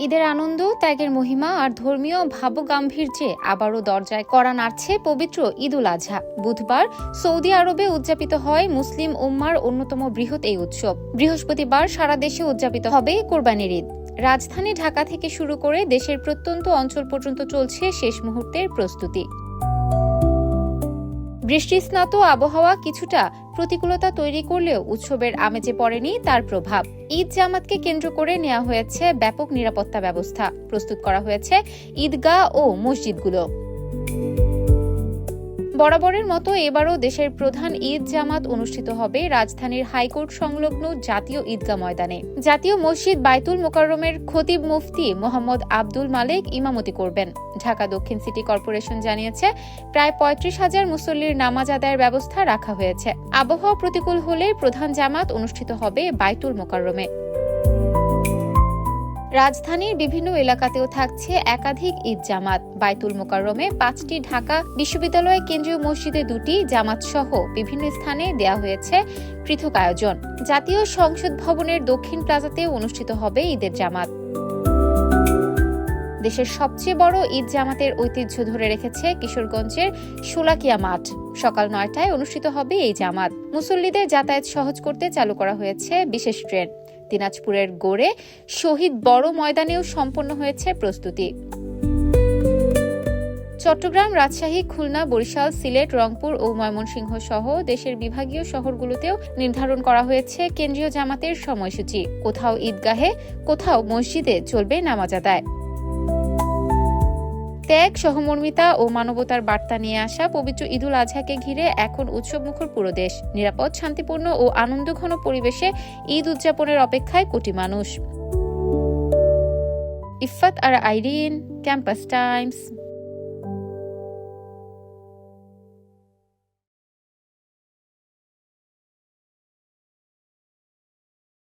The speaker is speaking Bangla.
ঈদের আনন্দ, ত্যাগের মহিমা আর ধর্মীয় ভাবগাম্ভীর্যে আবারও দরজায় কড়া নাড়ছে পবিত্র ঈদুল আজহা। বুধবার সৌদি আরবে উদযাপিত হয় মুসলিম উম্মার অন্যতম বৃহৎ এই উৎসব। বৃহস্পতিবার সারা দেশে উদযাপিত হবে কোরবানির ঈদ। রাজধানী ঢাকা থেকে শুরু করে দেশের প্রত্যন্ত অঞ্চল পর্যন্ত চলছে শেষ মুহূর্তের প্রস্তুতি। বৃষ্টিস্নাত আবহাওয়া কিছুটা প্রতিকূলতা তৈরি করলেও উৎসবের আমেজে পড়েনি তার প্রভাব। ঈদ জামাতকে কেন্দ্র করে নেওয়া হয়েছে ব্যাপক নিরাপত্তা ব্যবস্থা, প্রস্তুত করা হয়েছে ঈদগাহ ও মসজিদগুলো। বরাবরের মতো এবারও দেশের প্রধান ঈদ জামাত অনুষ্ঠিত হবে রাজধানীর হাইকোর্ট সংলগ্ন জাতীয় ঈদগাহ ময়দানে। জাতীয় মসজিদ বায়তুল মোকাররমের খতিব মুফতি মোহাম্মদ আব্দুল মালেক ইমামতি করবেন। ঢাকা দক্ষিণ সিটি কর্পোরেশন জানিয়েছে প্রায় ৩৫,০০০ মুসল্লির নামাজ আদায়ের ব্যবস্থা রাখা হয়েছে। আবহাওয়া প্রতিকূল হলে প্রধান জামাত অনুষ্ঠিত হবে বায়তুল মোকাররমে। রাজধানীর বিভিন্ন এলাকাতেও থাকছে একাধিক ঈদ জামাত। বায়তুল মোকাররমে ৫টি, ঢাকা বিশ্ববিদ্যালয় কেন্দ্রীয় মসজিদে ২টি জামাত সহ বিভিন্ন স্থানে দেয়া হয়েছে পৃথক আয়োজন। জাতীয় সংসদ ভবনের দক্ষিণ প্লাজাতে অনুষ্ঠিত হবে ঈদের জামাত। দেশের সবচেয়ে বড় ঈদ জামাতের ঐতিহ্য ধরে রেখেছে কিশোরগঞ্জের শোলাকিয়া মাঠ। সকাল ৯টায় অনুষ্ঠিত হবে এই জামাত। মুসল্লিদের যাতায়াত সহজ করতে চালু করা হয়েছে বিশেষ ট্রেন। দিনাজপুরের গোড়ে শহীদ বড় ময়দানেও সম্পন্ন হয়েছে প্রস্তুতি। চট্টগ্রাম, রাজশাহী, খুলনা, বরিশাল, সিলেট, রংপুর ও ময়মনসিংহ সহ দেশের বিভাগীয় শহরগুলোতেও নির্ধারণ করা হয়েছে কেন্দ্রীয় জামাতের সময়সূচি। কোথাও ঈদগাহে, কোথাও মসজিদে চলবে নামাজ আদায়। ত্যাগ, সহমর্মিতা ও মানবতার বার্তা নিয়ে আসা পবিত্র ঈদুল আজহাকে ঘিরে এখন উৎসবমুখর পুরো দেশ। নিরাপদ, শান্তিপূর্ণ ও আনন্দঘন পরিবেশে ঈদ উদযাপনের অপেক্ষায় কোটি মানুষ। ইফফাত আর আইরিন, ক্যাম্পাস টাইমস।